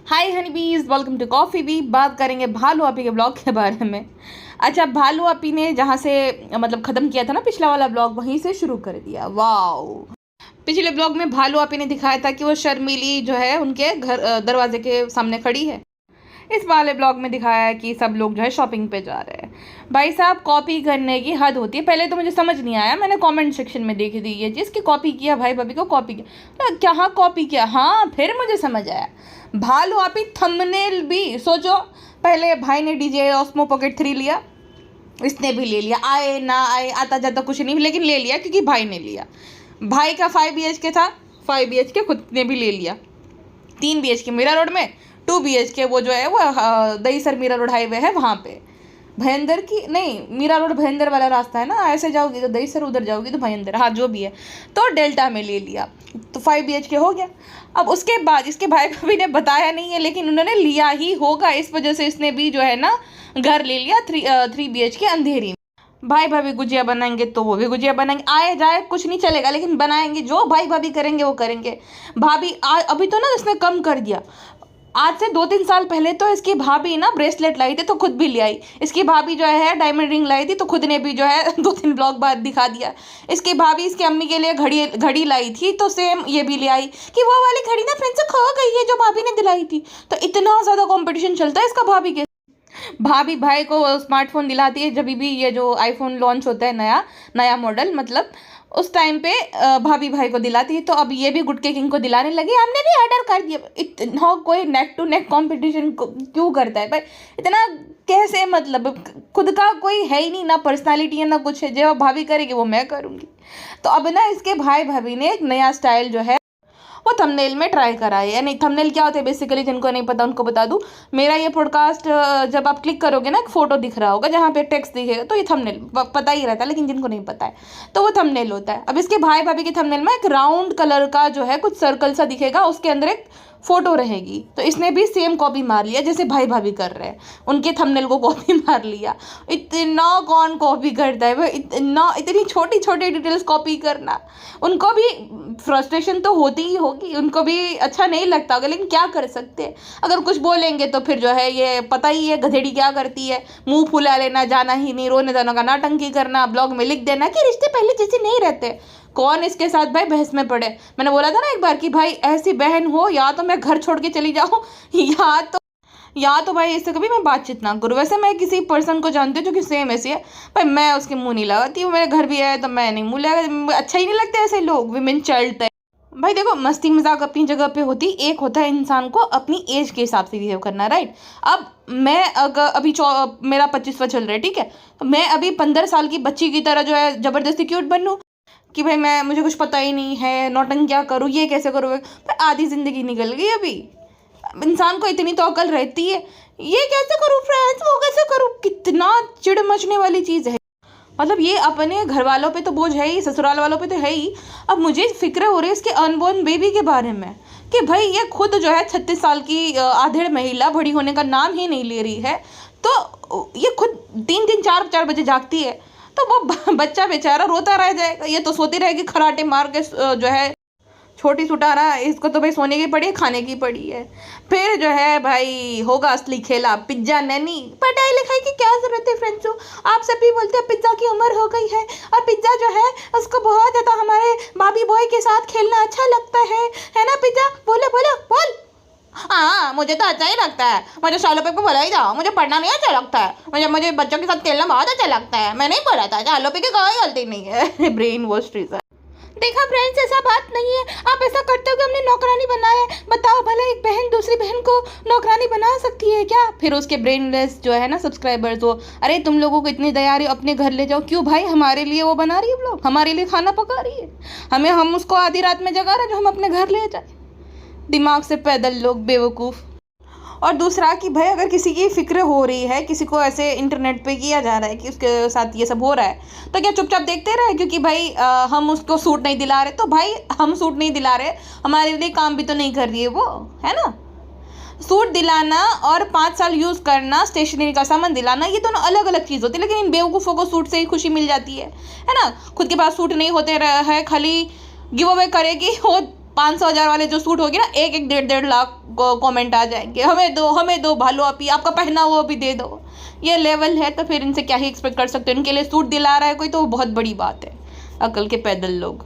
हाय हनी बीज, welcome to coffee B. बात करेंगे भालू आपी के ब्लॉग के बारे में। अच्छा, भालू आपी ने जहाँ से मतलब ख़त्म किया था ना पिछला वाला ब्लॉग, वहीं से शुरू कर दिया। वाओ! पिछले ब्लॉग में भालू आपी ने दिखाया था कि वो शर्मीली जो है उनके घर दरवाजे के सामने खड़ी है। इस वाले ब्लॉग में दिखाया है कि सब लोग जो है शॉपिंग पे जा रहे हैं। भाई साहब, कॉपी करने की हद होती है। पहले तो मुझे समझ नहीं आया, मैंने कमेंट सेक्शन में देखी थी ये चीज़ कि कॉपी किया, भाई भाभी को कॉपी किया। क्या कॉपी किया? हाँ, फिर मुझे समझ आया। भालू आपी थंबनेल भी सोचो। पहले भाई ने डीजे ऑस्मो पॉकेट 3 लिया, इसने भी ले लिया। आए ना आए, आता जाता कुछ नहीं, लेकिन ले लिया क्योंकि भाई ने लिया। भाई का 5 BHK था, 5 BHK खुद ने भी ले लिया। 3 BHK मीरा रोड में, 2 BHK वो जो है वो दहीसर मीरा रोड हाईवे है वहाँ पे। भयंदर की नहीं, मीरा रोड भयंदर वाला रास्ता है ना, ऐसे जाओगी तो दहीसर, उधर जाओगी तो भयंदर, हाँ जो भी है। तो डेल्टा में ले लिया, तो 5 BHK हो गया। अब उसके बाद इसके भाई भाभी ने बताया नहीं है, लेकिन उन्होंने लिया ही होगा, इस वजह से इसने भी जो है ना घर ले लिया 3 BHK अंधेरी में। भाई भाभी गुजिया बनाएंगे तो वो भी गुजिया बनाएंगे, आए जाए कुछ नहीं चलेगा, लेकिन बनाएंगे। जो भाई भाभी करेंगे वो करेंगे। भाभी अभी तो ना इसने कम कर दिया। आज से 2-3 साल पहले तो इसकी भाभी ना ब्रेसलेट लाई थी तो खुद भी ले आई। इसकी भाभी जो है डायमंड रिंग लाई थी तो खुद ने भी जो है 2-3 ब्लॉग बाद दिखा दिया। इसकी भाभी इसकी अम्मी के लिए घड़ी लाई थी तो सेम ये भी ले आई कि वो वाली घड़ी ना फ्रेंड से खो गई है जो भाभी ने दिलाई थी। तो इतना ज़्यादा कंपटीशन चलता है इसका भाभी के। भाभी भाई को स्मार्टफोन दिलाती है जब भी ये जो आईफोन लॉन्च होता है, नया नया मॉडल, मतलब उस टाइम पे भाभी भाई को दिलाती है। तो अब ये भी गुटके किंग को दिलाने लगी, हमने भी ऑर्डर कर दिया। इतना कोई नेक टू नेक कंपटीशन क्यों करता है भाई? इतना कैसे? मतलब खुद का कोई है ही नहीं, ना पर्सनालिटी है ना कुछ है। जो भाभी करेगी वो मैं करूँगी। तो अब ना इसके भाई भाभी ने एक नया स्टाइल जो है वो थंबनेल में ट्राई करा है। यानी थंबनेल क्या होता है बेसिकली, जिनको नहीं पता उनको बता दूं। मेरा ये पॉडकास्ट जब आप क्लिक करोगे ना, एक फोटो दिख रहा होगा जहाँ पे टेक्स्ट दिखेगा, तो ये थंबनेल पता ही रहता है, लेकिन जिनको नहीं पता है तो वो थंबनेल होता है। अब इसके भाई भाभी के थंबनेल में एक राउंड कलर का जो है कुछ सर्कल सा दिखेगा, उसके अंदर एक फोटो रहेगी। तो इसने भी सेम कॉपी मार लिया जैसे भाई भाभी कर रहे हैं, उनके थंबनेल को कॉपी मार लिया। इतना कौन कॉपी करता है भाई? इतनी छोटी छोटी डिटेल्स कॉपी करना। उनको भी फ्रस्ट्रेशन तो होती ही होगी, उनको भी अच्छा नहीं लगता होगा, लेकिन क्या कर सकते हैं। अगर कुछ बोलेंगे तो फिर जो है ये पता ही है गधेड़ी क्या करती है, मुंह फुला लेना, जाना ही नहीं, रोने धोने का नाटंकी करना, ब्लॉग में लिख देना कि रिश्ते पहले जैसे नहीं रहते। कौन इसके साथ भाई बहस में पड़े? मैंने बोला था ना एक बार कि भाई ऐसी बहन हो या तो मैं घर छोड़ के चली जाऊँ या तो भाई इससे कभी मैं बातचीत ना करूँ। वैसे मैं किसी पर्सन को जानती हूँ जो कि सेम ऐसी है, भाई मैं उसके मुंह नहीं लगाती हूँ। मेरे घर भी आए तो मैं नहीं मुंह लगा, अच्छा ही नहीं लगता ऐसे लोग, विमेन चाइल्ड है। भाई देखो, मस्ती मजाक अपनी जगह पे होती, एक होता है इंसान को अपनी एज के हिसाब से बिहेव करना, राइट। अब मैं अगर अभी मेरा 25वां चल रहा है, ठीक है, तो मैं अभी 15 साल की बच्ची की तरह जो है ज़बरदस्ती क्यूट बनूँ कि भाई मुझे कुछ पता ही नहीं है, नौटंकी क्या करूँ, ये कैसे करूँ? भाई आधी ज़िंदगी निकल गई अभी। इंसान को इतनी तो अकल रहती है, ये कैसे करूँ फ्रेंड्स, वो कैसे करूँ? कितना चिड़ मचने वाली चीज़ है। मतलब ये अपने घर वालों पे तो बोझ है ही, ससुराल वालों पे तो है ही। अब मुझे फिक्र हो रही है इसके अनबॉर्न बेबी के बारे में कि भाई ये खुद जो है 36 साल की आधेड़ महिला, बड़ी होने का नाम ही नहीं ले रही है। तो ये खुद 3-3 4-4 बजे जागती है, तो वो बच्चा बेचारा रोता रह जाएगा। ये तो सोती रहेगी खराटे मार के जो है छोटी सुटारा, इसको तो भाई सोने की पड़ी है, खाने की पड़ी है। फिर जो है भाई होगा असली खेला, पिज्जा नैनी। पढ़ाई लिखाई की क्या जरूरत है फ्रेंड्सों? आप सभी बोलते हैं पिज्जा की उम्र हो गई है, और पिज्जा जो है उसको बहुत ज़्यादा हमारे बाबी बॉय के साथ खेलना अच्छा लगता है ना पिज्जा? बोलो बोलो बोल। हाँ, मुझे तो अच्छा ही लगता है, मुझे सोलो पे बोला ही जाओ, मुझे पढ़ना नहीं अच्छा लगता है, मुझे बच्चों के साथ खेलना बहुत अच्छा लगता है। मैं नहीं बोला था, सोलो पे की कोई गलती नहीं है। Brainwash reason. देखा फ्रेंड्स, ऐसा बात नहीं है। आप ऐसा करते हो कि हमने नौकरानी बनाया है। बताओ भला, एक बहन दूसरी बहन को नौकरानी बना सकती है क्या? फिर उसके ब्रेनलेस जो है ना सब्सक्राइबर्स, वो अरे तुम लोगों को इतनी दया रही, अपने घर ले जाओ। क्यों भाई? हमारे लिए वो बना रही है ब्लॉग, हमारे लिए खाना पका रही है, हम उसको आधी रात में जगा रहे जो हम अपने घर ले जाए। दिमाग से पैदल लोग बेवकूफ़। और दूसरा कि भाई अगर किसी की फिक्र हो रही है, किसी को ऐसे इंटरनेट पे किया जा रहा है कि उसके साथ ये सब हो रहा है, तो क्या चुपचाप देखते रहे क्योंकि भाई हम उसको सूट नहीं दिला रहे? तो भाई हम सूट नहीं दिला रहे, हमारे लिए काम भी तो नहीं कर रही है वो, है ना। सूट दिलाना और 5 साल यूज़ करना, स्टेशनरी का सामान दिलाना, ये दोनों अलग अलग चीज़ होती है। लेकिन इन बेवकूफ़ों को सूट से ही खुशी मिल जाती है ना। खुद के पास सूट नहीं होते है, खाली गिव अवे करेगी वो 500,000 वाले जो सूट होगी ना, 1-1 1.5 लाख कमेंट आ जाएंगे, हमें दो भालू आपी, आपका पहना हुआ भी दे दो। ये लेवल है, तो फिर इनसे क्या ही एक्सपेक्ट कर सकते हो। इनके लिए सूट दिला रहा है कोई तो बहुत बड़ी बात है। अकल के पैदल लोग।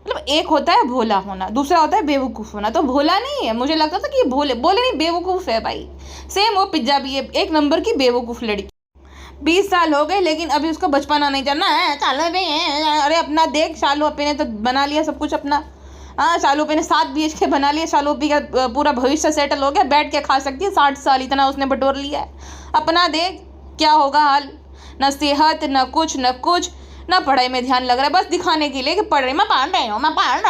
मतलब एक होता है भोला होना, दूसरा होता है बेवकूफ़ होना। तो भोला नहीं है, मुझे लगता था कि भोले नहीं, बेवकूफ़ है भाई। सेम वो पिज्जा भी है, एक नंबर की बेवकूफ़ लड़की। 20 साल हो गए लेकिन अभी उसको बचपना नहीं जानना है। चालू भी है, अरे अपना देख, शालू अपने ने तो बना लिया सब कुछ अपना। हाँ, शालू पे ने 7 BHK बना लिया। शालू पी का पूरा भविष्य सेटल हो गया, बैठ के खा सकती है 60 साल, इतना उसने बटोर लिया है। अपना देख क्या होगा हाल, न सेहत न कुछ न पढ़ाई में ध्यान लग रहा है, बस दिखाने के लिए कि पढ़ रही, मैं पढ़ रही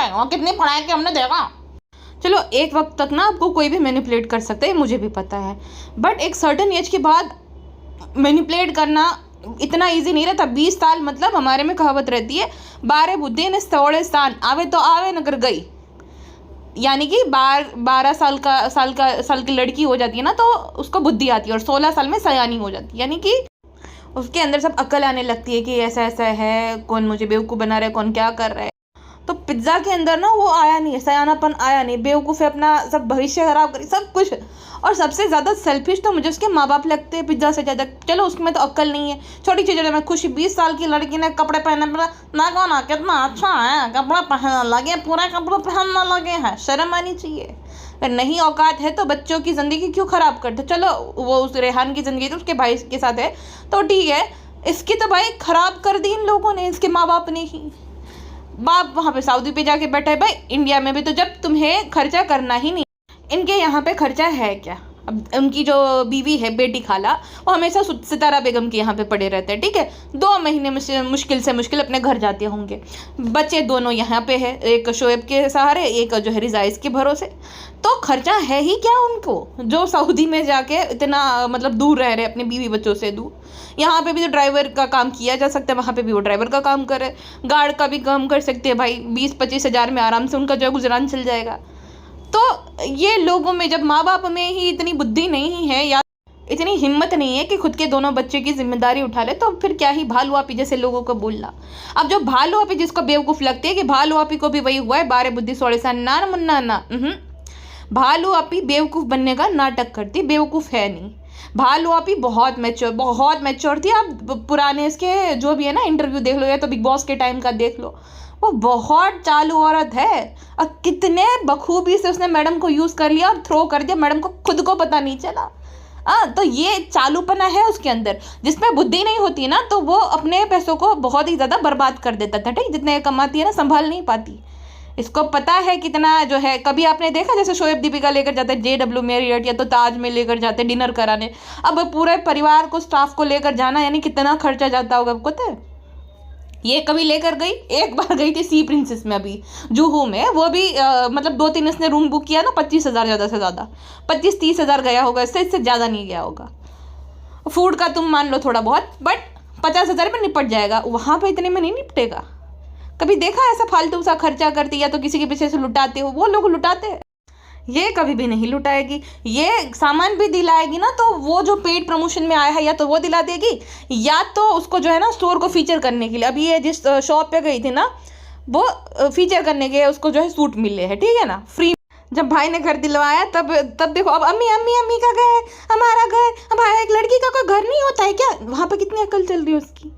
हूँ, कितनी पढ़ाई की हमने देखा। चलो एक वक्त तक ना आपको कोई भी मैनिपुलेट कर सकता है, मुझे भी पता है, बट एक सर्टेन एज के बाद मैनिपुलेट करना इतना इजी नहीं रहता। 20 साल मतलब हमारे में कहावत रहती है, 12 बुद्धि ने 16 स्थान, आवे तो आवे नगर गई। यानी कि 12 साल की लड़की हो जाती है ना, तो उसको बुद्धि आती है, और 16 साल में सयानी हो जाती है। यानी कि उसके अंदर सब अकल आने लगती है कि ऐसा ऐसा है, कौन मुझे बेवकूफ़ बना रहा है, कौन क्या कर रहा है। तो पिज्ज़ा के अंदर ना वो आया नहीं है, सयानापन आया नहीं, बेवकूफ़ है, अपना सब भविष्य खराब करी सब कुछ। और सबसे ज़्यादा सेल्फिश तो मुझे उसके माँ बाप लगते हैं पिज्ज़ा से ज़्यादा। चलो उसमें तो अक्ल नहीं है, छोटी चीज़ों में खुशी। 20 साल की लड़की ने कपड़े पहने, ना कितना अच्छा है, कपड़ा पहनने लगे, पूरा कपड़ा पहनने लगे हैं, शर्म आनी चाहिए। अगर नहीं औकात है तो बच्चों की ज़िंदगी क्यों ख़राब करते। चलो वो उस रेहान की ज़िंदगी तो उसके भाई के साथ है तो ठीक है, इसकी तो भाई ख़राब कर दी इन लोगों ने, इसके माँ बाप ने ही। बाप वहाँ पे सऊदी पे जाके बैठा है। भाई इंडिया में भी तो जब तुम्हें खर्चा करना ही नहीं, इनके यहाँ पे खर्चा है क्या। अब उनकी जो बीवी है, बेटी खाला, वो हमेशा सितारा बेगम के यहाँ पे पड़े रहते हैं, ठीक है। 2 महीने मुश्किल से मुश्किल अपने घर जाते होंगे। बच्चे दोनों यहाँ पे है, एक शोएब के सहारे, एक जो है रिजाइस के भरोसे। तो खर्चा है ही क्या उनको, जो सऊदी में जाके इतना मतलब दूर रह रहे अपने बीवी बच्चों से दूर। यहाँ पे भी तो ड्राइवर का काम किया जा सकता है, वहाँ पे भी वो ड्राइवर का काम करे, गार्ड का भी काम कर सकते हैं भाई। 20-25 हज़ार में आराम से उनका जो गुजरान चल जाएगा। तो ये लोगों में जब माँ बाप में ही इतनी बुद्धि नहीं है या इतनी हिम्मत नहीं है कि खुद के दोनों बच्चे की जिम्मेदारी उठा ले, तो फिर क्या ही भालू आपी जैसे लोगों को बोलना। अब जो भालू आपी जिसको बेवकूफ़ लगती है कि भालू आपी को भी वही हुआ है, 12 बुद्धि 16 सा ना मुन्ना ना। भालू आपी बेवकूफ़ बनने का नाटक करती, बेवकूफ़ है नहीं। भालू आपी बहुत मैच्योर थी। आप पुराने इसके जो भी है ना इंटरव्यू देख लो, या तो बिग बॉस के टाइम का देख लो, वो बहुत चालू औरत है। और कितने बखूबी से उसने मैडम को यूज़ कर लिया और थ्रो कर दिया, मैडम को खुद को पता नहीं चला। तो ये चालूपना है उसके अंदर। जिसमें बुद्धि नहीं होती ना, तो वो अपने पैसों को बहुत ही ज़्यादा बर्बाद कर देता था, ठीक। जितने कमाती है ना, संभाल नहीं पाती। इसको पता है कितना जो है। कभी आपने देखा जैसे शोएब दीपिका लेकर जाते हैं JW मैरियट या तो ताज में लेकर जाते हैं डिनर कराने, अब पूरे परिवार को, स्टाफ को लेकर जाना, यानी कितना खर्चा जाता होगा आपको पता है। ये कभी लेकर गई, एक बार गई थी सी प्रिंसेस में, अभी जुहू में, वो भी मतलब 2-3 इसने रूम बुक किया ना, 25,000 ज़्यादा से ज़्यादा 25-30 हज़ार गया होगा, इससे ज़्यादा नहीं गया होगा। फूड का तुम मान लो थोड़ा बहुत, बट 50,000 में निपट जाएगा। वहाँ पे इतने में नहीं निपटेगा। कभी देखा ऐसा फालतू सा खर्चा करती या तो किसी के पीछे से लुटाते हो, वो लोग लुटाते हैं। ये कभी भी नहीं लुटाएगी। ये सामान भी दिलाएगी ना, तो वो जो पेड प्रमोशन में आया है या तो वो दिला देगी, या तो उसको जो है ना स्टोर को फीचर करने के लिए, अभी ये जिस शॉप पे गई थी ना, वो फीचर करने के उसको जो है सूट मिले हैं, ठीक है ना, फ्री। जब भाई ने घर दिलवाया तब देखो, अब अम्मी का घर, हमारा घर, हमारा एक लड़की का कोई घर नहीं होता है क्या। वहाँ पे कितनी अकल चल रही है उसकी,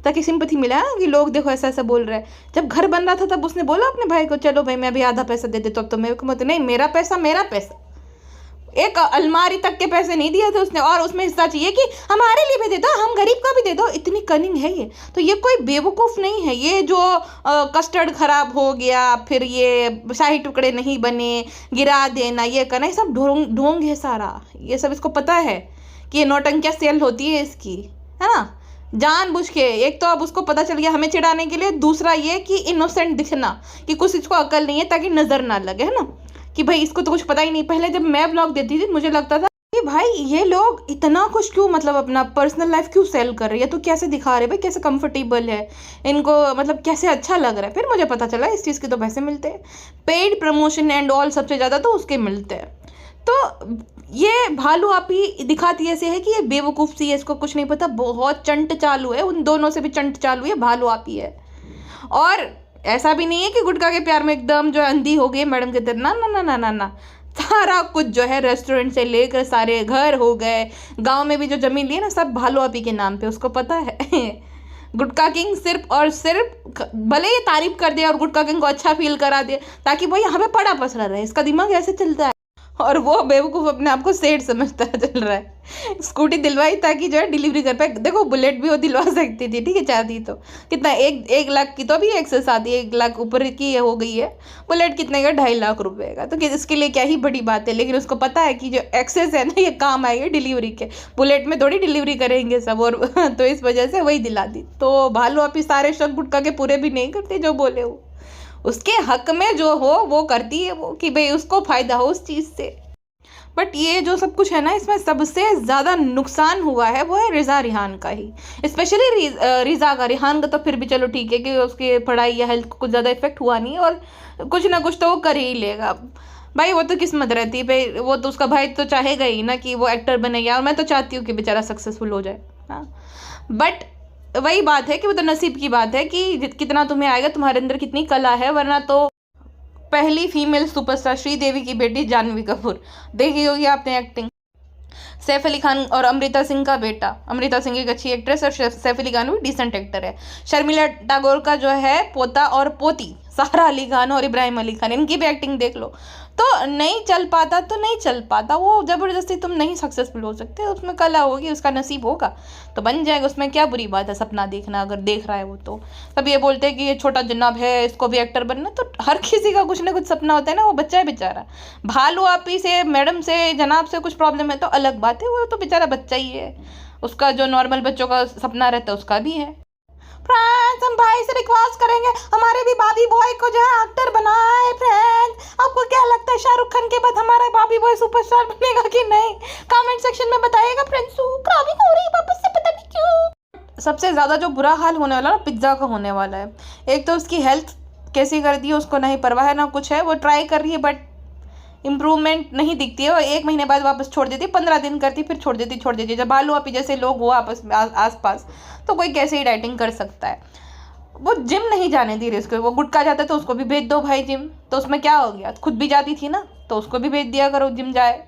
ताकि सिंपैथी मिला ना कि लोग देखो ऐसा ऐसा बोल रहे हैं। जब घर बन रहा था तब उसने बोला अपने भाई को, चलो भाई मैं अभी आधा पैसा दे देता, अब तो मेरे को मत, नहीं मेरा पैसा। एक अलमारी तक के पैसे नहीं दिए थे उसने, और उसमें हिस्सा चाहिए कि हमारे लिए भी दे दो, हम गरीब का भी दे दो। इतनी कनिंग है ये। तो ये कोई बेवकूफ़ नहीं है। ये जो कस्टर्ड खराब हो गया, फिर ये शाही टुकड़े नहीं बने, गिरा देना, ये करना, ये सब ढोंग है सारा। ये सब इसको पता है कि ये नौटंकियाँ सेल होती है इसकी, है ना, जानबूझ के। एक तो अब उसको पता चल गया हमें चिढ़ाने के लिए, दूसरा ये कि इनोसेंट दिखना, कि कुछ इसको अकल नहीं है ताकि नज़र ना लगे, है ना, कि भाई इसको तो कुछ पता ही नहीं। पहले जब मैं ब्लॉग देती थी मुझे लगता था कि भाई ये लोग इतना कुछ क्यों, मतलब अपना पर्सनल लाइफ क्यों सेल कर रही है, तो कैसे दिखा रहे भाई, कैसे कंफर्टेबल है इनको, मतलब कैसे अच्छा लग रहा है। फिर मुझे पता चला इस चीज़ के तो पैसे मिलते हैं, पेड प्रमोशन एंड ऑल, सबसे ज़्यादा तो उसके मिलते हैं। तो ये भालू आपी दिखाती ऐसे है कि ये बेवकूफ़ सी है, इसको कुछ नहीं पता, बहुत चंट चालू है। उन दोनों से भी चंट चालू है, भालू आपी है। और ऐसा भी नहीं है कि गुटखा के प्यार में एकदम जो है अंधी हो गई मैडम के तरह, ना ना ना ना ना ना। सारा कुछ जो है रेस्टोरेंट से लेकर सारे घर हो गए, गांव में भी जो जमीन ली है ना सब भालू आपी के नाम पे, उसको पता है। गुटखा किंग सिर्फ और सिर्फ भले ही तारीफ कर दिया और गुटखा किंग को अच्छा फील करा दिया ताकि वो यहाँ पे पड़ा पसरा रहे, इसका दिमाग ऐसे चलता है। और वो बेवकूफ़ अपने आप को सेठ समझता चल रहा है। स्कूटी दिलवाई ताकि जो है डिलीवरी कर पाए। देखो बुलेट भी वो दिलवा सकती थी, ठीक है, चाहती तो। कितना, 1 लाख की तो अभी एक्सेस आती है, 1 लाख ऊपर की हो गई है। बुलेट कितने का, 2.5 लाख रुपए का, तो इसके लिए क्या ही बड़ी बात है। लेकिन उसको पता है कि जो एक्सेस है ना ये काम आएगी डिलीवरी के, बुलेट में थोड़ी डिलीवरी करेंगे सब। और तो इस वजह से वही दिला दी। तो भालू आप सारे शक गुटखा के पूरे भी नहीं करते जो बोले हो, उसके हक में जो हो वो करती है वो, कि भाई उसको फायदा हो उस चीज़ से। बट ये जो सब कुछ है ना, इसमें सबसे ज़्यादा नुकसान हुआ है वो है रिज़ा रिहान का ही, स्पेशली रिज़ा का। रिहान का तो फिर भी चलो ठीक है कि उसकी पढ़ाई या हेल्थ को कुछ ज़्यादा इफेक्ट हुआ नहीं है, और कुछ ना कुछ तो वो कर ही लेगा भाई। वो तो किस्मत रहती है भाई, वो तो उसका भाई तो चाहेगा ही ना कि वो एक्टर बने, और मैं तो चाहती हूँ कि बेचारा सक्सेसफुल हो जाए। हाँ, बट वही बात है कि वो तो नसीब की बात है कि कितना तुम्हें आएगा, तुम्हारे अंदर कितनी कला है। वरना तो पहली फीमेल सुपरस्टार श्रीदेवी की बेटी जानवी कपूर, देखी होगी आपने एक्टिंग। सैफ अली खान और अमृता सिंह का बेटा, अमृता सिंह एक अच्छी एक्ट्रेस और सैफ अली खान भी डिसेंट एक्टर है। शर्मिला टैगोर का जो है पोता और पोती सारा अली खान और इब्राहिम अली खान, इनकी भी एक्टिंग देख लो। तो नहीं चल पाता तो नहीं चल पाता, वो ज़बरदस्ती तुम नहीं सक्सेसफुल हो सकते। उसमें कला होगी, उसका नसीब होगा तो बन जाएगा, उसमें क्या बुरी बात है सपना देखना, अगर देख रहा है वो तो। सब ये बोलते हैं कि ये छोटा जनाब है, इसको भी एक्टर बनना, तो हर किसी का कुछ ना कुछ सपना होता है ना, वो बच्चा है बेचारा। भालू आपी से, मैडम से, जनाब से कुछ प्रॉब्लम है तो अलग बात है, वो तो बेचारा बच्चा ही है, उसका जो नॉर्मल बच्चों का सपना रहता है उसका भी है। फ्रेंड्स, हम भाई से रिक्वेस्ट करेंगे हमारे भी भाभी बॉय को जो है एक्टर बनाए। फ्रेंड्स, आपको क्या लगता है शाहरुख खान के बाद हमारा भाभी बॉय सुपरस्टार बनेगा कि नहीं? कमेंट सेक्शन में बताइएगा। फ्रेंड्स, क्राविंग हो रही है वापस से, पता नहीं क्यों। सबसे ज़्यादा जो बुरा हाल होने वाला ना पिज्ज़ा का होने वाला है। एक तो उसकी हेल्थ कैसी कर दी है, उसको नहीं परवाह है ना कुछ है, वो ट्राई कर रही है बट इम्प्रूवमेंट नहीं दिखती है। वो 1 महीने बाद वापस छोड़ देती है, 15 दिन करती फिर छोड़ देती। जब भालू आपी जैसे लोग हो आपस में आस पास, तो कोई कैसे ही डाइटिंग कर सकता है। वो जिम नहीं जाने दी रही उसको, वो गुटखा जाता है तो उसको भी भेज दो भाई जिम, तो उसमें क्या हो गया, खुद भी जाती थी ना तो उसको भी भेज दिया करो जिम जाए।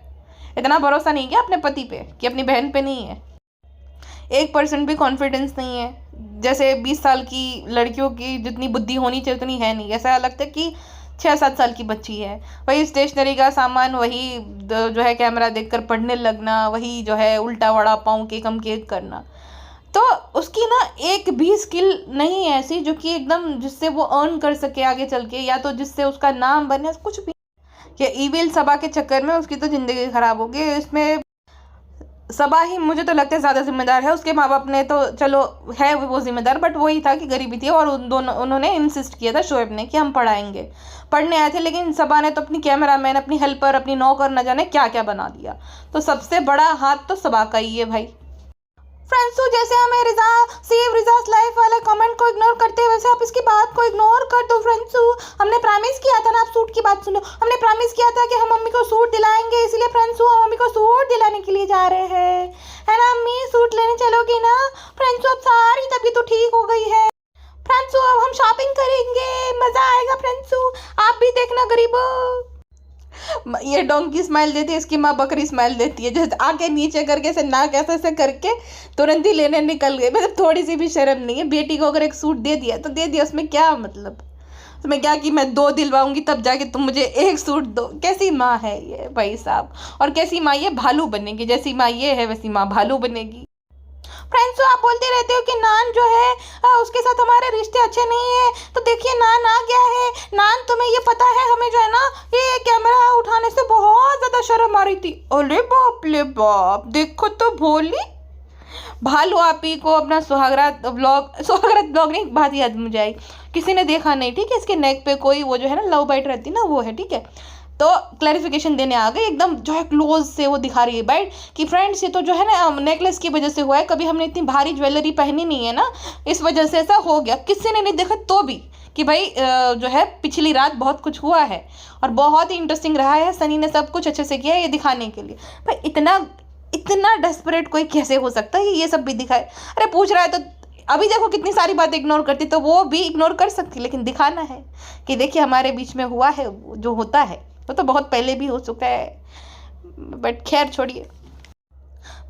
इतना भरोसा नहीं क्या अपने पति पे कि अपनी बहन पे नहीं है? 1% भी कॉन्फिडेंस नहीं है। जैसे 20 साल की लड़कियों की जितनी बुद्धि होनी चाहिए उतनी है नहीं, ऐसा लगता है कि 6-7 साल की बच्ची है। वही स्टेशनरी का सामान, वही जो है कैमरा देखकर पढ़ने लगना, वही जो है उल्टा वड़ा पाँव केक हम केक करना। तो उसकी ना एक भी स्किल नहीं है ऐसी जो कि एकदम जिससे वो अर्न कर सके आगे चल के, या तो जिससे उसका नाम बने, कुछ भी। ये ईविल सबा के चक्कर में उसकी तो ज़िंदगी ख़राब हो गई। इसमें सबा ही मुझे तो लगता है ज़्यादा जिम्मेदार है। उसके माँ बाप ने तो चलो है वो जिम्मेदार, बट वही था कि गरीबी थी और उन्होंने इंसिस्ट किया था शोएब ने कि हम पढ़ाएंगे, पढ़ने आए थे। लेकिन सबा ने तो अपनी कैमरामैन, अपनी हेल्पर, अपनी नौकर न जाने क्या क्या बना दिया। तो सबसे बड़ा हाथ तो सबा का ही है भाई। फ्रेंड्स, तो जैसे हमें रिजा सेव रिजा's लाइफ वाला कमेंट को इग्नोर करते हैं, वैसे आप इसकी बात को इग्नोर कर दो। फ्रेंड्स, हमने प्रॉमिस किया था ना, आप सूट की बात सुनो, हमने प्रॉमिस किया था कि हम मम्मी को सूट दिलाएंगे, इसलिए फ्रेंड्स हम मम्मी को सूट दिलाने के लिए जा रहे हैं, है ना अम्मी? सूट लेने चलोगी ना? फ्रेंड्स, अब सारी तबीयत तो ठीक हो गई है। फ्रेंड्स, अब हम शॉपिंग करेंगे, मजा आएगा। फ्रेंड्स, आप भी देखना गरीबों। ये डोंकी स्माइल देती है, इसकी माँ बकरी स्माइल देती है, जैसे आके नीचे करके ऐसे नाक ऐसे करके तुरंत ही लेने निकल गए। मतलब थोड़ी सी भी शर्म नहीं है। बेटी को अगर एक सूट दे दिया तो दे दिया, उसमें क्या मतलब, उसमें क्या कि मैं 2 दिलवाऊंगी तब जाके तुम मुझे 1 सूट दो। कैसी माँ है ये भाई साहब, और कैसी माँ ये भालू बनेगी? जैसी माँ ये है वैसी माँ भालू बनेगी। फ्रेंड्स, आप बोलते रहते हो कि नान जो है उसके साथ हमारे रिश्ते अच्छे नहीं है, तो देखिए नान आ गया है। नान, तुम्हें ये पता है हमें जो है ना ये कैमरा उठाने से बहुत ज़्यादा शर्म आ रही थी। अरे बाप ले बाप, देखो तो भोली। भालू आपी को अपना सुहागरात ब्लॉग नहीं, बात याद मुझे आई, किसी ने देखा नहीं, ठीक है? इसके नेक पे कोई वो जो है ना लव बाइट रहती ना, वो है, ठीक है? तो क्लैरिफिकेशन देने आ गए, एकदम जो है क्लोज से वो दिखा रही है बाइट कि फ्रेंड्स ये तो जो है ना नेकलेस की वजह से हुआ है, कभी हमने इतनी भारी ज्वेलरी पहनी नहीं है ना, इस वजह से ऐसा हो गया। किसी ने नहीं देखा तो भी कि भाई जो है पिछली रात बहुत कुछ हुआ है और बहुत ही इंटरेस्टिंग रहा है, सनी ने सब कुछ अच्छे से किया है ये दिखाने के लिए। भाई इतना डेस्परेट कोई कैसे हो सकता है ये सब भी दिखाए? अरे पूछ रहा है तो अभी देखो कितनी सारी बातें इग्नोर करती, तो वो भी इग्नोर कर सकती, लेकिन दिखाना है कि देखिए हमारे बीच में हुआ है जो होता है, वो तो बहुत पहले भी हो चुका है। बट खैर छोड़िए।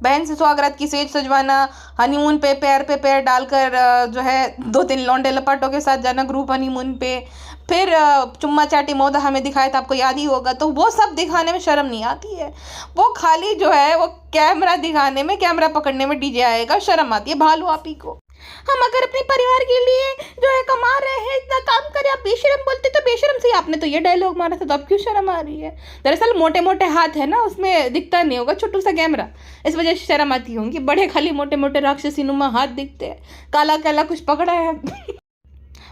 बहन से सुहागरात की सेज सजवाना, हनीमून पे पैर डालकर जो है 2-3 लौंडे लपाटों के साथ जाना ग्रुप हनीमून पे, फिर चुम्मा चाटी मोदा हमें दिखाया था, आपको याद ही होगा। तो वो सब दिखाने में शर्म नहीं आती है, वो खाली जो है वो कैमरा दिखाने में, कैमरा पकड़ने में डीजे आएगा, शर्म आती है भालू आप ही को। हम अगर अपने परिवार के लिए जो है कमा रहे हैं, इतना काम करें, आप बेशरम बोलते तो बेशरम से आपने तो ये डायलॉग मारा था, तो अब क्यों शर्म आ रही है? दरअसल मोटे मोटे हाथ है ना, उसमें दिखता नहीं होगा छोटू सा कैमरा, इस वजह से शर्म आती होंगी। बड़े खाली मोटे मोटे राक्षसी नुमा हाथ दिखते हैं, काला काला कुछ पकड़ा है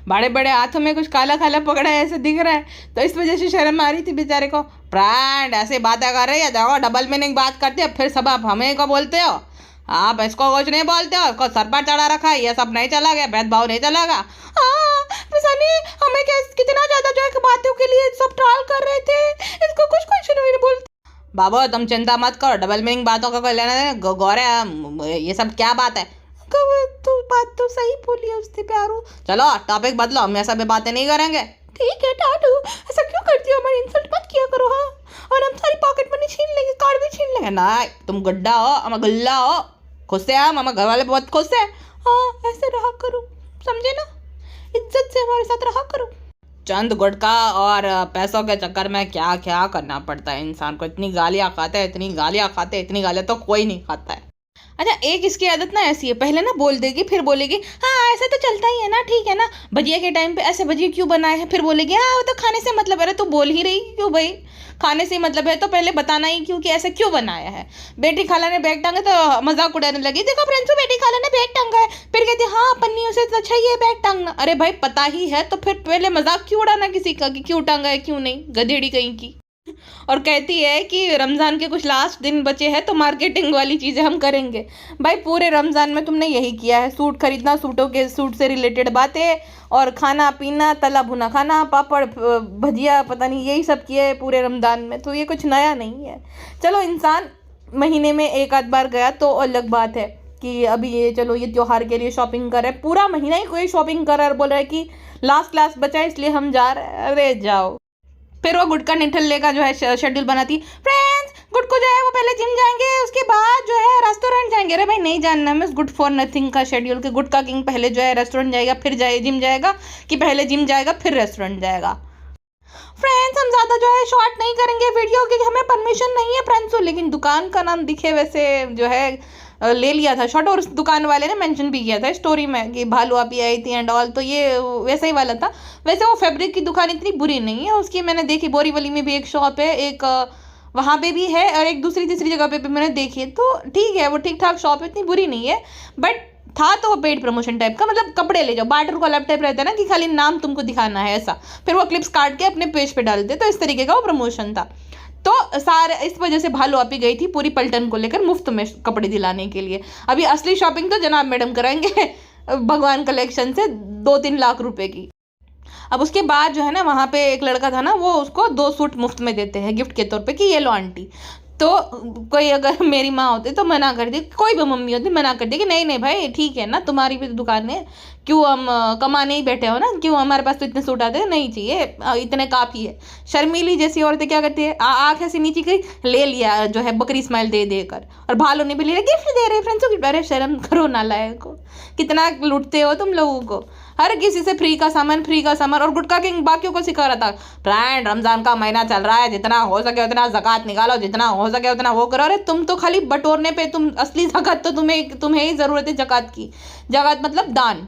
बड़े बड़े हाथों में कुछ काला काला पकड़ा है, ऐसे दिख रहा है, तो इस वजह से शर्म आ रही थी बेचारे को। फ्रेंड ऐसे बातें कर रही है, देखो डबल मीनिंग बात करते हो, फिर सब आप हमें को बोलते हो, आप इसको कुछ नहीं बोलते हो, इसको सर पर चढ़ा रखा है, ये सब नहीं चलेगा, भेदभाव नहीं चलेगा। सनी हमें कितना ज्यादा जो है बातों के लिए सब ट्राल कर रहे थे, इसको कुछ नहीं बोलते। बाबू तुम चिंता मत करो, डबल मीनिंग बातों का कोई लेना देना, गौरे ये सब क्या बात है? तो बात तो सही बोली है उसने प्यारू। चलो टॉपिक बदलो, हम ऐसा भी बातें नहीं करेंगे। ठीक है टाटू, ऐसा क्यों करती हो? हमारी इंसल्ट मत किया करो। हाँ, और हम सारी पॉकेट मनी छीन लेंगे, कार्ड भी छीन लेंगे। ना तुम गड्ढा हो, हम गुल्ला हो, खुश से हम घर वाले बहुत खुश है। हाँ ऐसे रहा करो, समझे ना, इज्जत से हमारे साथ रहा करो। चंद गुटका और पैसों के चक्कर में क्या क्या करना पड़ता है इंसान को, इतनी गालियाँ खाते हैं, इतनी गालियाँ खाते हैं, इतनी गालियाँ तो कोई नहीं खाता है। अच्छा एक इसकी आदत ना ऐसी है, पहले ना बोल देगी, फिर बोलेगी हाँ ऐसा तो चलता ही है ना, ठीक है ना, भजिया के टाइम पे ऐसे भजिया क्यों बनाए हैं, फिर बोलेगी हाँ वो तो खाने से मतलब है। अरे तो बोल ही रही क्यों भाई, खाने से मतलब है तो पहले बताना ही क्यों कि ऐसे क्यों बनाया है। बेटी खाला ने बैग टांगा तो मजाक उड़ाने लगी, देखो फ्रेंड्स बेटी खाला ने बैग टांगा है, फिर कहती हाँ पन्नियों से तो अच्छा ही है बैग टांगना। अरे भाई पता ही है तो फिर पहले मजाक क्यों उड़ाना किसी का कि क्यों टांगा है क्यों नहीं, गधेड़ी कहीं की। और कहती है कि रमज़ान के कुछ लास्ट दिन बचे हैं तो मार्केटिंग वाली चीज़ें हम करेंगे। भाई पूरे रमज़ान में तुमने यही किया है, सूट खरीदना, सूटों के सूट से रिलेटेड बातें, और खाना पीना, तला भुना खाना, पापड़ भजिया, पता नहीं यही सब किए है पूरे रमज़ान में, तो ये कुछ नया नहीं है। चलो इंसान महीने में एक आध बार गया तो अलग बात है कि अभी ये चलो ये त्योहार के लिए शॉपिंग कर रहे हैं, पूरा महीना ही कोई शॉपिंग कर रहा है और बोल रहा है कि लास्ट बचा है इसलिए हम जा रहे हैं। अरे जाओ। फिर वो गुटका निठल्ले का जो है शेड्यूल बनाती, फ्रेंड्स गुटको जो है वो पहले जिम जाएंगे, उसके बाद जो है रेस्टोरेंट जाएंगे। अरे भाई नहीं जानना मैं गुड फॉर नथिंग का शेड्यूल कि गुटका किंग पहले जो है रेस्टोरेंट जाएगा फिर जिम जाएगा, कि पहले जिम जाएगा फिर रेस्टोरेंट जाएगा। फ्रेंड्स हम ज़्यादा जो है शॉर्ट नहीं करेंगे वीडियो क्योंकि हमें परमिशन नहीं है फ्रेंड्स, लेकिन दुकान का नाम दिखे वैसे जो है ले लिया था शॉर्ट, और उस दुकान वाले ने मेंशन भी किया था स्टोरी में कि भालू आपी आई थी एंड ऑल, तो ये वैसा ही वाला था। वैसे वो फैब्रिक की दुकान इतनी बुरी नहीं है उसकी, मैंने देखी बोरीवली में भी एक शॉप है, एक वहाँ पे भी है और एक दूसरी तीसरी जगह पे भी मैंने देखी है, तो ठीक है वो ठीक ठाक शॉप है, इतनी बुरी नहीं है। बट था तो वो पेड प्रमोशन टाइप का, मतलब कपड़े ले जाओ, बार्टर कॉलर टाइप रहता है ना कि खाली नाम तुमको दिखाना है ऐसा, फिर वो क्लिप्स काट के अपने पेज पे डालते, तो इस तरीके का वो प्रमोशन था। तो सारे इस वजह से भालू आपी गई थी पूरी पलटन को लेकर मुफ्त में कपड़े दिलाने के लिए। अभी असली शॉपिंग तो जनाब मैडम कराएंगे भगवान कलेक्शन से 2-3 लाख रुपए की। अब उसके बाद जो है ना वहाँ पे एक लड़का था ना, वो उसको 2 सूट मुफ्त में देते हैं गिफ्ट के तौर पे कि ये लो आंटी। तो कोई अगर मेरी माँ होती तो मना कर दी, कोई भी मम्मी होती मना कर दी कि नहीं नहीं भाई ठीक है ना, तुम्हारी भी तो दुकान है, क्यों हम कमाने ही बैठे हो ना, क्यों हमारे पास तो इतने सूट आते हैं, नहीं चाहिए, इतने काफ़ी है। शर्मीली जैसी औरतें क्या करती है, आँख ऐसी नीचे की ले लिया जो है बकरी स्माइल दे देकर, और भालू ने भी ले लिया गिफ्ट दे रहे फ्रेंड्सों की। अरे शर्म करो नालायक को, कितना लूटते हो तुम लोगों को, हर किसी से फ्री का सामान। और गुटखा किंग बाकियों को सिखा रहा था, फ्रेंड रमजान का महीना चल रहा है, जितना हो सके उतना ज़कात निकालो, जितना हो सके उतना वो करो। अरे तुम तो खाली बटोरने पे, तुम असली ज़कात तो तुम्हें ही ज़रूरत है ज़कात की। ज़कात मतलब दान,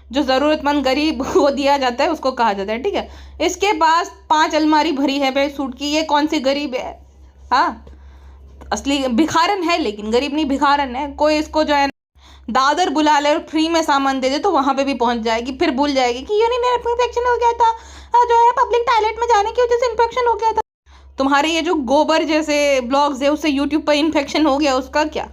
जो ज़रूरतमंद गरीब को दिया जाता है उसको कहा जाता है, ठीक है। इसके पास 5 अलमारी भरी है भाई सूट की, ये कौन सी गरीब है? हाँ असली भिखारन है, लेकिन गरीब नहीं भिखारन है। कोई इसको जो है दादर बुला ले और फ्री में सामान दे दे तो वहाँ पे भी पहुँच जाएगी, फिर भूल जाएगी कि यूरिनरी इन्फेक्शन हो गया था, जो है पब्लिक टॉयलेट में जाने की वजह से इन्फेक्शन हो गया था। तुम्हारे ये जो गोबर जैसे ब्लॉग्स है उससे यूट्यूब पर इन्फेक्शन हो गया, उसका क्या?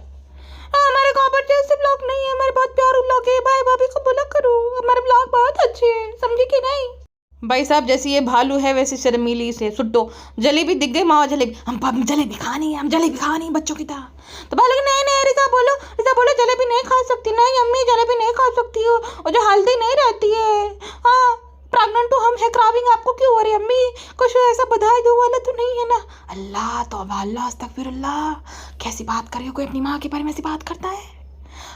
हमारे गोबर जैसे ब्लॉग नहीं है, हमारे बहुत प्यारे ब्लॉग है, भाई भाभी को बोला करो हमारे ब्लॉग बहुत अच्छे हैं, समझे कि नहीं? भाई साहब जैसी ये भालू है वैसी शर्मीली से सुट्टो। जलेबी दिख गई माँ, जलेबी हम जलेबी खानी है, हम जलेबी खानी है बच्चों की तरह। तो भालू नहीं नहीं रिता बोलो जलेबी नहीं खा सकती, नहीं अम्मी जलेबी नहीं खा सकती हो, और जो हल्दी नहीं रहती है। हाँ प्रेग्नेंट तो हम है, क्राविंग आपको क्यों हो रही अम्मी, कुछ ऐसा बधाई दो वाला तो नहीं है ना। अल्लाह तौबा अल्लाह अस्तगफिरुल्लाह, कैसी बात कर रही हो, कोई अपनी माँ के बारे में ऐसी बात करता है।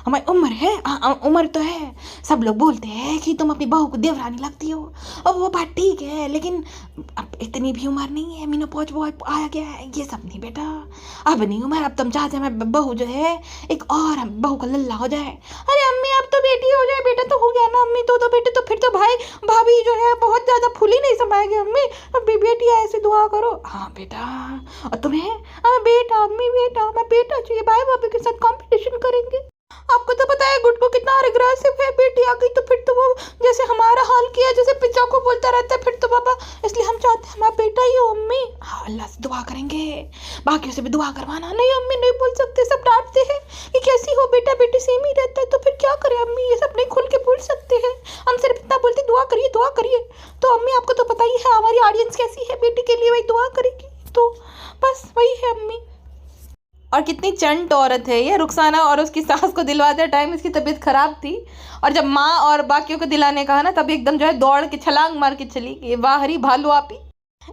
हमारी उम्र है, उम्र तो है, सब लोग बोलते हैं कि तुम अपनी बहू को देवरानी लगती हो, अब वो बात ठीक है, लेकिन अब इतनी भी उम्र नहीं है, मीनोपॉज वो आया गया है, ये सब नहीं बेटा, अब नहीं उम्र, अब तुम चाहते हैं बहू जो है एक और हम बहू का लल्ला हो जाए। अरे अम्मी अब तो बेटी हो जाए, बेटा तो हो गया ना अम्मी, तो बेटे तो फिर तो भाई भाभी जो है बहुत ज़्यादा फूली नहीं समाएगी अम्मी, अब बेटी ऐसे दुआ करो। हाँ बेटा, और तुम्हें बेटा अम्मी बेटा, मैं बेटा चाहिए, भाई भाभी के साथ कॉम्पिटिशन करेंगे। आपको तो पता है गुड्डू कितना अग्रेसिव है, बेटी आ गई तो फिर तो वो जैसे हमारा हाल किया, जैसे पिज्जा को बोलता रहता है फिर तो बाबा, इसलिए हम चाहते हैं हमारा बेटा ही हो अम्मी। हाँ अल्लाह से दुआ करेंगे, बाकियों से भी दुआ करवाना। नहीं अम्मी नहीं बोल सकते, सब डांटते हैं कि कैसी हो बेटा, बेटी सेम ही रहता है, तो फिर क्या करें अम्मी, ये सब नहीं खुल के बोल सकते हैं, हम सिर्फ इतना बोलते दुआ करिए दुआ करिए। तो अम्मी आपको तो पता ही है हमारी ऑडियंस कैसी है, बेटी के लिए वही दुआ करेगी, तो बस वही है अम्मी। और कितनी चंट औरत है ये रुखसाना, और उसकी सास को दिलवाते टाइम इसकी तबीयत खराब थी, और जब माँ और बाकियों को दिलाने कहा ना तब एकदम जो है दौड़ के छलांग मार के चली गई। वाह हरी भालू आपी।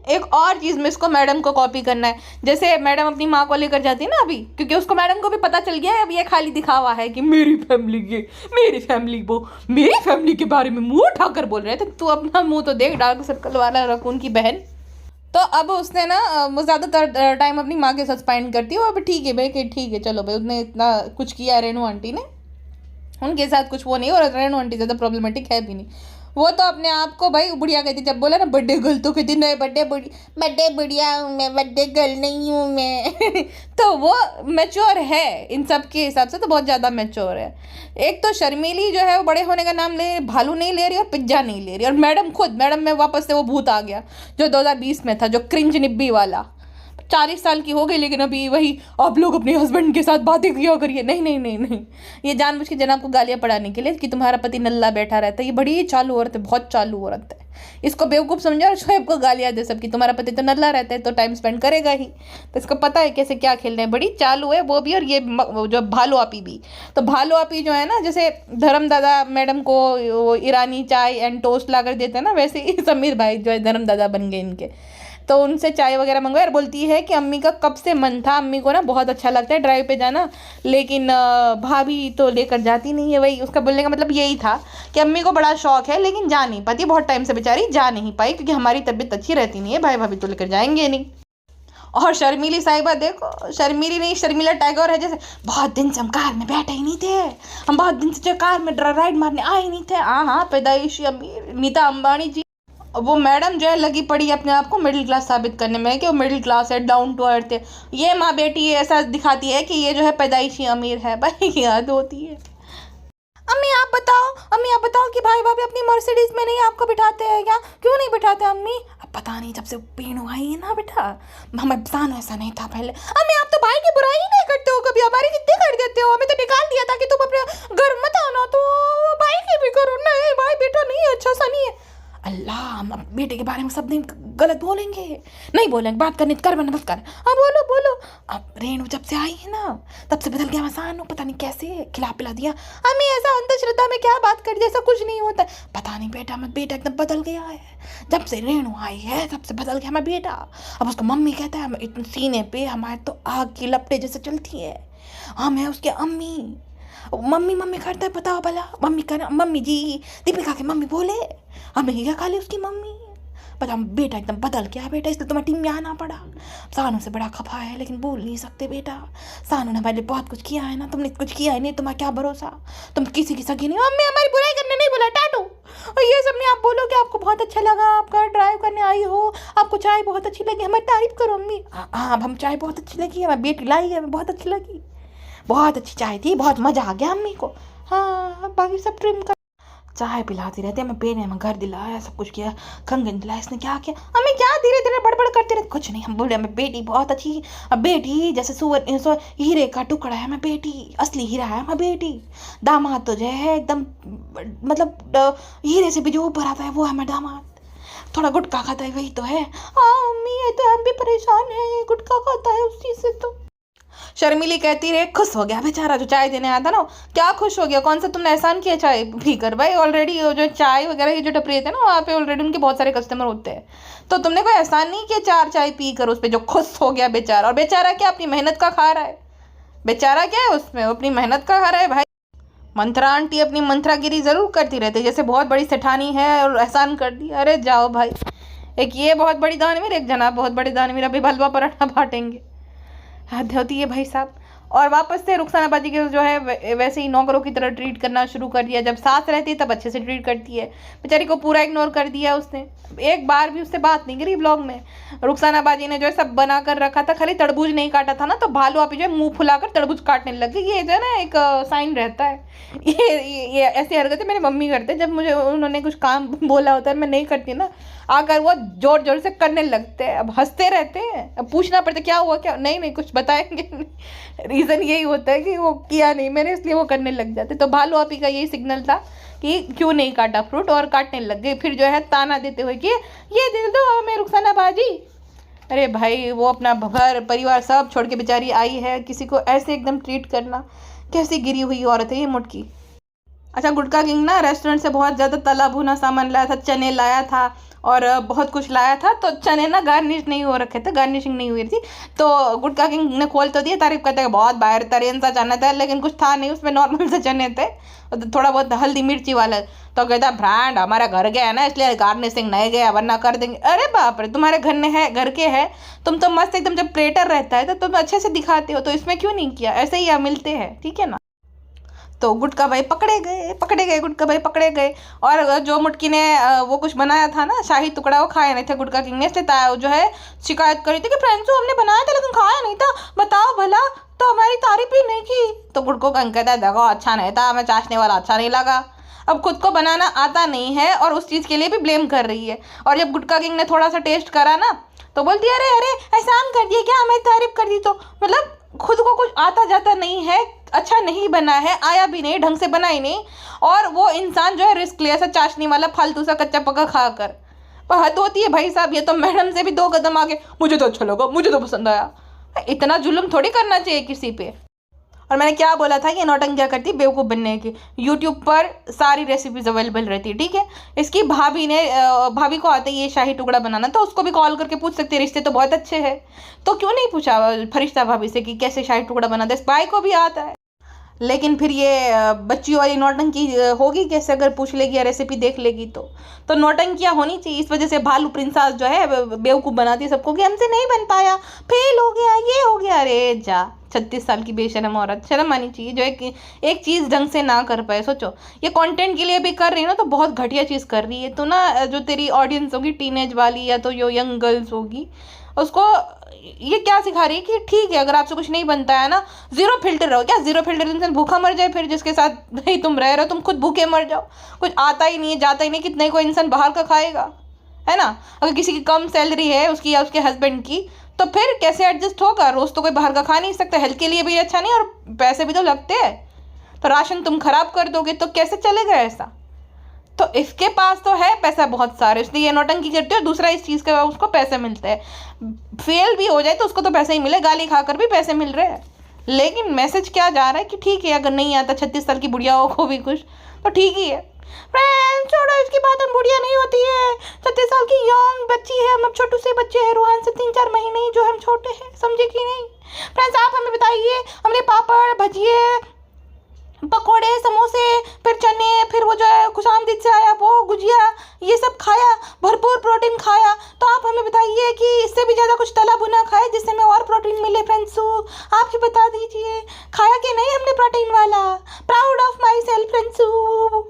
एक और चीज़ में इसको मैडम को कॉपी करना है, जैसे मैडम अपनी माँ को लेकर जाती है ना अभी, क्योंकि उसको मैडम को भी पता चल गया है अब ये खाली दिखावा है कि मेरी फैमिली ये, मेरी फैमिली वो, मेरी फैमिली के बारे में मुंह उठाकर बोल रहे थे, तू अपना मुंह तो देख, डार्क सर्कल वाला रकून की बहन। तो अब उसने ना वो ज़्यादातर टाइम अपनी माँ के साथ स्पेंड करती है, वो अब ठीक है भाई कि ठीक है चलो भाई, उसने इतना कुछ किया रेनू आंटी ने, उनके साथ कुछ वो नहीं, और रेनू आंटी ज़्यादा प्रॉब्लमेटिक है भी नहीं, वो तो अपने आप को भाई बुढ़िया कहती, जब बोला ना बर्थडे गर्ल तो कहती नहीं बर्थडे बुढ़िया हूँ मैं, बर्थडे गर्ल नहीं हूँ मैं तो वो मैच्योर है इन सब के हिसाब से, तो बहुत ज़्यादा मैच्योर है। एक तो शर्मीली जो है वो बड़े होने का नाम ले, भालू नहीं ले रही और पिज्जा नहीं ले रही, और मैडम में वापस से वो भूत आ गया जो 2020 में था, जो क्रिंज निब्बी वाला। 40 साल की हो गई लेकिन अभी वही आप लोग अपने हस्बैंड के साथ बातें किया करिए, नहीं नहीं नहीं नहीं, ये जानबूझ के जनाब को गालियाँ पढ़ाने के लिए कि तुम्हारा पति नल्ला बैठा रहता है। ये बड़ी चालू औरत है, बहुत चालू औरत है, इसको बेवकूफ़ समझो और शोएब को गालियाँ दे सबकी, तुम्हारा पति तो नल्ला रहता है तो टाइम स्पेंड करेगा ही, तो इसको पता है कैसे क्या खेलना है, बड़ी चालू है वो भी, और ये जो भालू आपी भी। तो भालू आपी जो है ना, जैसे धर्म दादा मैडम को ईरानी चाय एंड टोस्ट ला कर देते हैं ना, वैसे ही समीर भाई जो है धर्म दादा बन गए इनके, तो उनसे चाय वगैरह मंगवाई, और बोलती है कि अम्मी का कब से मन था, अम्मी को ना बहुत अच्छा लगता है ड्राइव पे जाना, लेकिन भाभी तो लेकर जाती नहीं है। वही उसका बोलने का मतलब यही था कि अम्मी को बड़ा शौक है लेकिन जा नहीं पाती, बहुत टाइम से बेचारी जा नहीं पाई क्योंकि हमारी तबीयत अच्छी रहती नहीं है, भाई भाभी तो लेकर जाएंगे नहीं। और शर्मीली साहिबा देखो, शर्मीली नहीं शर्मिला टैगोर है जैसे, बहुत दिन से हम कार में बैठे ही नहीं थे, हम बहुत दिन से जो कार में राइड मारने आए ही नहीं थे। हाँ पैदाइशी अमीर नीता अंबानी जी, वो मैडम जो है लगी पड़ी अपने आप को मिडिल क्लास साबित करने में कि वो मिडिल क्लास है, डाउन टू अर्थ है, ये माँ बेटी ऐसा दिखाती है कि ये जो है पैदाइशी अमीर है। भाई याद होती है। अम्मी आप बताओ कि भाई भाभी अपनी मर्सिडीज में नहीं आपको बिठाते हैं क्या, क्यों नहीं बिठाते अम्मी? अब पता नहीं, जब से पीणू आई है ना बेटा, हमें सानू ऐसा नहीं था पहले। अम्मी आप तो भाई की बुराई ही नहीं करते हो कभी, हमारी कितनी कर देते हो, हमें तो निकाल दिया था कि तुम अपने घर मत आना, तो भाई की भी करो। नहीं भाई बेटा नहीं है, अच्छा सा नहीं है। अल्लाह, हम बेटे के बारे में सब दिन गलत बोलेंगे, नहीं बोलेंगे, बात करनी तो कर वरना बस कर। हाँ बोलो बोलो। अब रेणु जब से आई है ना तब से बदल गया मसानो, पता नहीं कैसे खिला पिला दिया। अम्मी ऐसा अंधश्रद्धा में क्या बात कर दी, ऐसा कुछ नहीं होता, पता नहीं बेटा मैं बेटा एकदम बदल गया है, जब से रेणु आई है तब से बदल गया मैं बेटा। अब उसको मम्मी कहता है, इतने सीने पे हमारे तो आग की लपटें जैसे चलती है। हाँ मैं उसके अम्मी मम्मी मम्मी करता है, बताओ भला मम्मी कर, मम्मी जी दीपिका की मम्मी बोले, हमें क्या खा ली उसकी मम्मी। पता बेटा एकदम बदल गया बेटा, इसलिए तुम्हें टीम में आना पड़ा। सानू से बड़ा खफा है लेकिन बोल नहीं सकते बेटा, सानू ने पहले बहुत कुछ किया है ना, तुमने कुछ किया है नहीं, तुम्हारा क्या भरोसा, तुम किसी की सगी नहीं। मम्मी हमारी बुराई करने नहीं बोला टाटू, और ये सब नहीं आप बोलो कि आपको बहुत अच्छा लगा, आप घर ड्राइव करने आई हो, आपको चाय बहुत अच्छी लगी, हमारी तारीफ करो अम्मी। हाँ अब हम चाय बहुत अच्छी लगी, हमारी बेटी लाई है, हमें बहुत अच्छी लगी, बहुत अच्छी चाय थी, बहुत मज़ा आ गया अम्मी को। हाँ बाकी सब ट्रिम कर चाय पिलाती रहती है, मैं बेने में घर दिलाया, सब कुछ किया, कंगन दिलाया, इसने क्या किया। हमें क्या धीरे धीरे बड़बड़ करते रहते, कुछ नहीं, हम बोले हमें बेटी बहुत अच्छी, अब बेटी जैसे सुअर हीरे का टुकड़ा है, मैं बेटी असली हीरा है, मैं बेटी। दामाद तो जो है एकदम मतलब हीरे से भी जो ऊपर आता है वो है मैं दामाद। थोड़ा गुटखा खाता है वही तो है। हाँ मम्मी ये तो हम भी परेशान हैं, गुटखा खाता है उस चीज़ से। तो शर्मिली कहती रहे खुश हो गया बेचारा जो चाय देने आया था ना। क्या खुश हो गया, कौन सा तुमने एहसान किया चाय पी कर? भाई ऑलरेडी जो चाय वगैरह की जो टपरी है ना वहाँ पे ऑलरेडी उनके बहुत सारे कस्टमर होते हैं, तो तुमने कोई एहसान नहीं किया चार चाय पी कर उस पर जो खुश हो गया बेचारा। और बेचारा क्या अपनी मेहनत का खा रहा है, बेचारा क्या है उसमें, अपनी मेहनत का खा रहा है भाई। मंत्रा आंटी अपनी मंत्रागिरी जरूर करती रहती जैसे बहुत बड़ी सेठानी है और एहसान कर दी। अरे जाओ भाई, एक ये बहुत बड़ी दानवीर, एक जनाब बहुत बड़ी दानवीर, अभी हलवा पराठा बांटेंगे, हद होती है भाई साहब। और वापस से रुखसाना बाजी के जो है वैसे ही नौकरों की तरह ट्रीट करना शुरू कर दिया। जब सास रहती है तब अच्छे से ट्रीट करती है, बेचारी को पूरा इग्नोर कर दिया उसने, एक बार भी उससे बात नहीं करी ब्लॉग में। रुखसाना बाजी ने जो है सब बना कर रखा था, खाली तरबूज नहीं काटा था ना, तो भालू आपी जो है मुंह फुलाकर तरबूज काटने लग गई। ये जो है ना एक साइन रहता है, ये ऐसी हरकतें मेरी मम्मी करते, जब मुझे उन्होंने कुछ काम बोला होता है मैं नहीं करती ना, आकर वो जोर जोर से करने लगते हैं। अब हंसते रहते हैं, अब पूछना पड़ता क्या हुआ, क्या नहीं नहीं कुछ बताएंगे रीज़न यही होता है कि वो किया नहीं मैंने, इसलिए वो करने लग जाते। तो भालू आपी का यही सिग्नल था कि क्यों नहीं काटा फ्रूट, और काटने लग गए। फिर जो है ताना देते हुए कि ये दे दो हमें रुखसाना बाजी। अरे भाई वो अपना घर परिवार सब छोड़ के बेचारी आई है, किसी को ऐसे एकदम ट्रीट करना, कैसी गिरी हुई औरत है ये मुटकी। अच्छा गुटका किंग ना रेस्टोरेंट से बहुत ज़्यादा तला भुना सामान लाया था, चने लाया था और बहुत कुछ लाया था। तो चने ना गार्निश नहीं हो रखे थे, गार्निशिंग नहीं हुई थी, तो गुटका किंग ने खोल तो दिया, तारीफ करते हैं बहुत बाहर तरीन सा चना था, लेकिन कुछ था नहीं उसमें, नॉर्मल से चने थे, थोड़ा बहुत हल्दी मिर्ची वाला। तो कहता ब्रांड हमारा घर गया है ना इसलिए गार्निशिंग नहीं गया वरना कर देंगे। अरे बाप रे, तुम्हारे घर में है, घर के है, तुम तो मस्त एकदम, जब प्लेटर रहता है तो तुम अच्छे से दिखाते हो, तो इसमें क्यों नहीं किया? ऐसे ही मिलते हैं, ठीक है ना। तो गुटका भाई पकड़े गए गुटका भाई पकड़े गए। और जो मुटकी ने वो कुछ बनाया था ना शाही टुकड़ा, वो खाया नहीं था गुटका किंग ने, इसलिए जो है शिकायत करी थी कि फ्रेंड्सो हमने बनाया था लेकिन खाया नहीं था, बताओ भला, तो हमारी तारीफ ही नहीं की। तो गुटको किंग कहता है देखो अच्छा नहीं था, हमें चाशने वाला अच्छा नहीं लगा। अब खुद को बनाना आता नहीं है और उस चीज़ के लिए भी ब्लेम कर रही है। और जब गुटका किंग ने थोड़ा सा टेस्ट करा ना तो बोलती है अरे अरे एहसान कर दिए क्या, हमें तारीफ कर दी। तो मतलब खुद को कुछ आता जाता नहीं है, अच्छा नहीं बना है, आया भी नहीं, ढंग से बना ही नहीं, और वो इंसान जो है रिस्क लिया ऐसा चाशनी वाला फालतू सा कच्चा पक्का खा कर। पर हद होती है भाई साहब, ये तो मैडम से भी 2 कदम आगे, मुझे तो अच्छा लगा, मुझे तो पसंद आया। इतना जुल्म थोड़ी करना चाहिए किसी पे। और मैंने क्या बोला था कि नौटंकियाँ करती बेवकूफ़ बनने की। यूट्यूब पर सारी रेसिपीज अवेलेबल रहती है, ठीक है। इसकी भाभी को आता है ये शाही टुकड़ा बनाना, तो उसको भी कॉल करके पूछ सकती है, रिश्ते तो बहुत अच्छे हैं। तो क्यों नहीं पूछा फरिश्ता भाभी से कि कैसे शाही टुकड़ा बनाते, इस भाई को भी आता है। लेकिन फिर ये बच्ची वाली नौटंकी होगी कैसे, अगर पूछ लेगी या रेसिपी देख लेगी तो नौटंकियाँ होनी चाहिए। इस वजह से भालू प्रिंसेस जो है बेवकूफ़ बनाती है सबको कि हमसे नहीं बन पाया, फेल हो गया, ये हो गया। अरे जा 36 साल की बेशरम औरत, शर्म आनी चाहिए जो एक चीज़ ढंग से ना कर पाए। सोचो ये कंटेंट के लिए भी कर रही है ना, तो बहुत घटिया चीज़ कर रही है। तो ना जो तेरी ऑडियंस होगी टीनेज वाली या तो जो यंग गर्ल्स होगी, उसको ये क्या सिखा रही है कि ठीक है अगर आपसे कुछ नहीं बनता है ना, जीरो फिल्टर रहो। क्या जीरो फिल्टर इंसान भूखा मर जाए, फिर जिसके साथ नहीं तुम रह रहे हो तुम खुद भूखे मर जाओ। कुछ आता ही नहीं है, जाता ही नहीं, कितने को इंसान बाहर का खाएगा, है ना। अगर किसी की कम सैलरी है उसकी या उसके हस्बैंड की, तो फिर कैसे एडजस्ट होगा? रोज़ तो कोई बाहर का खा नहीं सकता, हेल्थ के लिए भी अच्छा नहीं, और पैसे भी तो लगते हैं। तो राशन तुम खराब कर दोगे तो कैसे चलेगा ऐसा? तो इसके पास तो है पैसा बहुत सारे, इसलिए ये नौटंकी करती है। और दूसरा इस चीज़ का उसको पैसे मिलते हैं, फेल भी हो जाए तो उसको तो पैसे ही मिले, गाली खाकर भी पैसे मिल रहे हैं। लेकिन मैसेज क्या जा रहा है कि ठीक है अगर नहीं आता 36 साल की बुढ़ियाओं को भी कुछ, तो ठीक ही है। फ्रेंड्स छोड़ो इसकी बात, हम बुढ़िया नहीं होती है, 36 साल की यंग बच्ची है, हम अब छोटू से बच्चे हैं, रूहान से 3-4 महीने ही जो हम छोटे हैं, समझे कि नहीं। फ्रेंड्स आप हमें बताइए, हमने पापड़ भजिए पकोड़े समोसे फिर चने फिर वो जो है खुशामदीद से आया वो गुजिया ये सब खाया, भरपूर प्रोटीन खाया। तो आप हमें बताइए कि इससे भी ज़्यादा कुछ तला भुना खाए जिससे हमें और प्रोटीन मिले। फ्रेंड्सू आप ही बता दीजिए, खाया कि नहीं हमने प्रोटीन वाला? प्राउड ऑफ माई सेल्फ फ्रेंड्सू।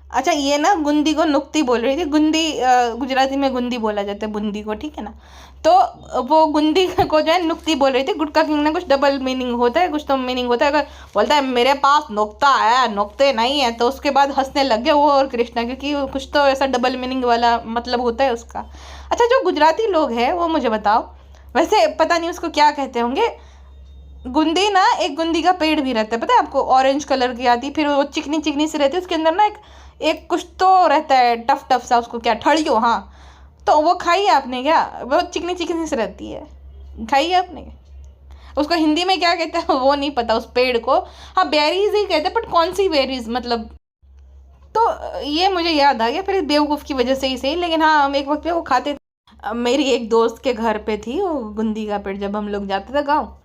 अच्छा ये ना गुंदी को नुक्ती बोल रही थी, गुंदी गुजराती में गुंदी बोला जाता है बुंदी को, ठीक है ना। तो वो गुंदी को जो है नुक्ती बोल रही थी। गुटका किंग ने कुछ डबल मीनिंग होता है, कुछ तो मीनिंग होता है। अगर बोलता है मेरे पास नुक्ता है नुक्ते नहीं है, तो उसके बाद हंसने लग गए वो और कृष्णा, क्योंकि कुछ तो ऐसा डबल मीनिंग वाला मतलब होता है उसका। अच्छा जो गुजराती लोग हैं वो मुझे बताओ, वैसे पता नहीं उसको क्या कहते होंगे। गुंदी ना एक गुंदी का पेड़ भी रहता है, पता है आपको, ऑरेंज कलर की आती, फिर वो चिकनी चिकनी से रहती है, उसके अंदर ना एक कुछ तो रहता है टफ टफ सा, उसको क्या ठड़ियो, हाँ तो वो खाई है आपने क्या? बहुत चिकनी चिकनी से रहती है, खाई है आपने? उसको हिंदी में क्या कहते हैं वो नहीं पता उस पेड़ को। हाँ बेरीज ही कहते हैं, बट कौन सी बेरीज मतलब। तो ये मुझे याद आ गया फिर इस बेवकूफ़ की वजह से ही सही, लेकिन हाँ हम एक वक्त पे वो खाते थे। मेरी एक दोस्त के घर पे थी वो गुंदी का पेड़, जब हम लोग जाते थे गाँव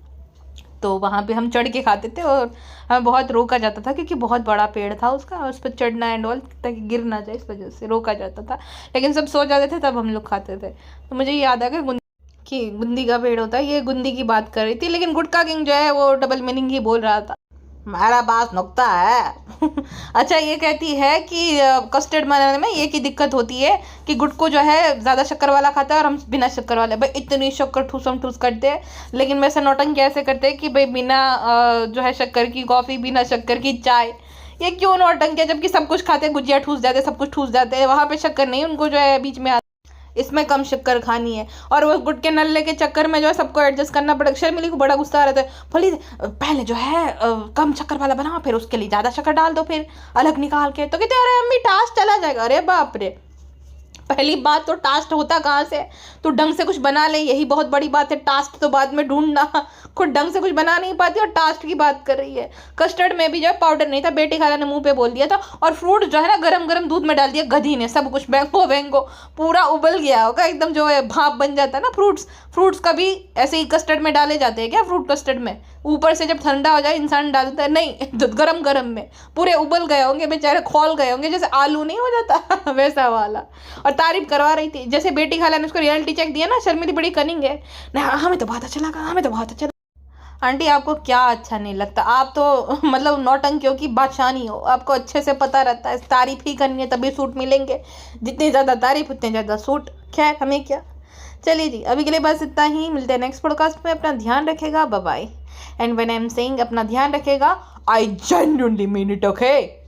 तो वहाँ पे हम चढ़ के खाते थे, और हमें बहुत रोका जाता था क्योंकि बहुत बड़ा पेड़ था उसका, उस पर चढ़ना एंड ऑल ताकि गिर ना जाए, इस वजह से रोका जाता था। लेकिन सब सो जाते थे तब हम लोग खाते थे। तो मुझे याद आ गया कि गुंदी का पेड़ होता है, ये गुंदी की बात कर रही थी। लेकिन गुटका किंग जो है वो डबल मीनिंग ही बोल रहा था, हमारा बास नुकता है। अच्छा ये कहती है कि कस्टर्ड बनाने में एक ही दिक्कत होती है कि गुटको जो है ज़्यादा शक्कर वाला खाता है और हम बिना शक्कर वाले। भाई इतनी शक्कर ठूसम ठूस करते हैं, लेकिन वैसे नौटंकी ऐसे करते हैं कि भाई बिना जो है शक्कर की कॉफ़ी, बिना शक्कर की चाय। ये क्यों नौटंकी है? जबकि सब कुछ खाते हैं, गुजिया ठूस जाते हैं, सब कुछ ठूस जाते हैं, वहाँ पे शक्कर नहीं, उनको जो है बीच में इसमें कम शक्कर खानी है। और वो गुटके नल्ले के चक्कर में जो है सबको एडजस्ट करना पड़ेगा। शर्मिली को बड़ा गुस्सा आ रहा था, बोली पहले जो है कम शक्कर वाला बनाओ, फिर उसके लिए ज़्यादा शक्कर डाल दो, फिर अलग निकाल के। तो कहते अरे अम्मी टास्ट चला जाएगा। अरे बाप रे, पहली बात तो टास्ट होता कहाँ से? तू ढंग से कुछ बना ले, यही बहुत बड़ी बात है। टास्ट तो बाद में ढूंढना, खुद ढंग से कुछ बना नहीं पाती और टास्ट की बात कर रही है। कस्टर्ड में भी जो है पाउडर नहीं था, बेटी खाला ने मुंह पे बोल दिया था। और फ्रूट जो है ना गरम गरम दूध में डाल दिया गधी ने, सब कुछ बैंगो बैंगो पूरा उबल गया होगा एकदम, जो है भाप बन जाता है ना। फ्रूट्स का भी ऐसे ही कस्टर्ड में डाले जाते हैं क्या? फ्रूट कस्टर्ड में ऊपर से जब ठंडा हो जाए इंसान डालता है? नहीं, दूध गरम गरम में पूरे उबल गए होंगे बेचारे, खोल गए होंगे, जैसे आलू नहीं हो जाता वैसा वाला। और तारीफ करवा रही थी, जैसे बेटी खाला ने उसको रियलिटी चेक दिया ना, शर्मिली बड़ी कनिंग है ना, हमें तो बहुत अच्छा लगा, हमें तो बहुत अच्छा लगा। आंटी आपको क्या अच्छा नहीं लगता? आप तो मतलब नौटंकियों की बादशाह नहीं हो, आपको अच्छे से पता रहता है तारीफ ही करनी है तभी सूट मिलेंगे, जितनी ज़्यादा तारीफ उतने ज़्यादा सूट। खैर हमें क्या, चलिए जी अभी के लिए बस इतना ही, मिलते हैं नेक्स्ट पॉडकास्ट में। अपना ध्यान रखेगा, bye bye. And when I am saying अपना ध्यान रखेगा, I genuinely mean it, okay.